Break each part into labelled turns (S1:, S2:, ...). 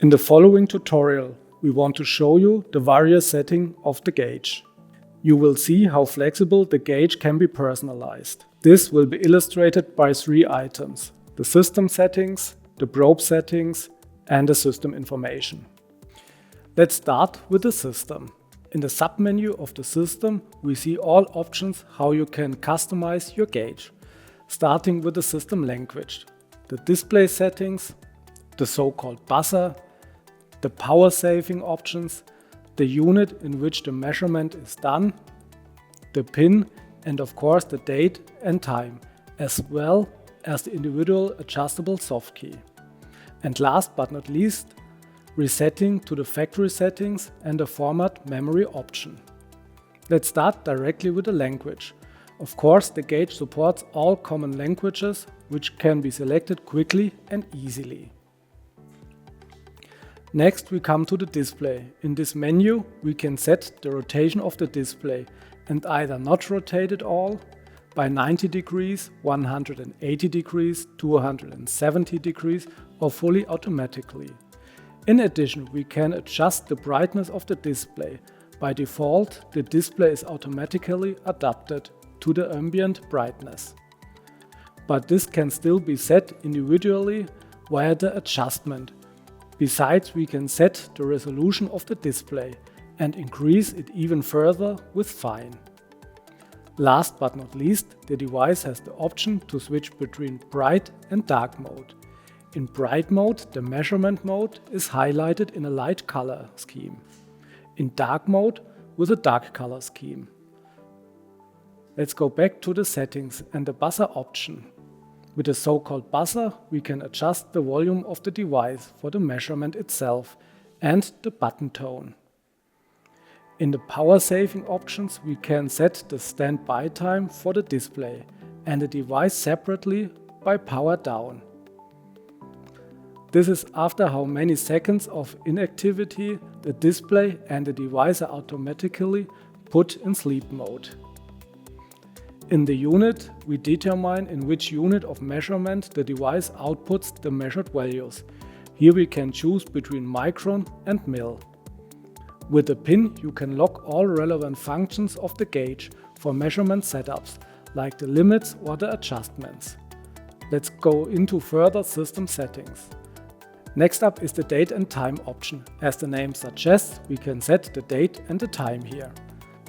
S1: In the following tutorial, we want to show you the various settings of the gauge. You will see how flexible the gauge can be personalized. This will be illustrated by 3 items: the system settings, the probe settings, and the system information. Let's start with the system. In the submenu of the system, we see all options how you can customize your gauge, starting with the system language, the display settings, the so-called buzzer, the power saving options, the unit in which the measurement is done, the pin, and of course the date and time, as well as the individual adjustable soft key. And last but not least, resetting to the factory settings and the format memory option. Let's start directly with the language. Of course, the gauge supports all common languages, which can be selected quickly and easily. Next, we come to the display. In this menu, we can set the rotation of the display and either not rotate it all by 90 degrees, 180 degrees, 270 degrees, or fully automatically. In addition, we can adjust the brightness of the display. By default, the display is automatically adapted to the ambient brightness. But this can still be set individually via the adjustment. Besides, we can set the resolution of the display and increase it even further with fine. Last but not least, the device has the option to switch between bright and dark mode. In bright mode, the measurement mode is highlighted in a light color scheme. In dark mode, with a dark color scheme. Let's go back to the settings and the buzzer option. With the so-called buzzer, we can adjust the volume of the device for the measurement itself and the button tone. In the power saving options, we can set the standby time for the display and the device separately by power down. This is after how many seconds of inactivity the display and the device are automatically put in sleep mode. In the unit, we determine in which unit of measurement the device outputs the measured values. Here we can choose between micron and mil. With the pin, you can lock all relevant functions of the gauge for measurement setups, like the limits or the adjustments. Let's go into further system settings. Next up is the date and time option. As the name suggests, we can set the date and the time here.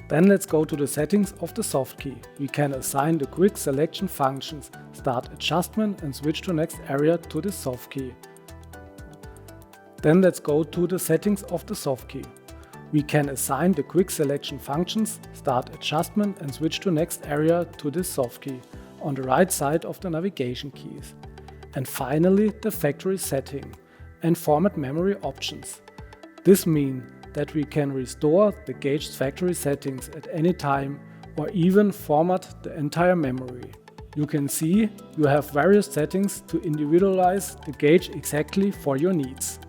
S1: Then let's go to the settings of the soft key. We can assign the quick selection functions, start adjustment and switch to next area to the soft key. Then let's go to the settings of the soft key. We can assign the quick selection functions, start adjustment and switch to next area to this soft key on the right side of the navigation keys. And finally, the factory setting and format memory options. This means that we can restore the gauge's factory settings at any time or even format the entire memory. You can see you have various settings to individualize the gauge exactly for your needs.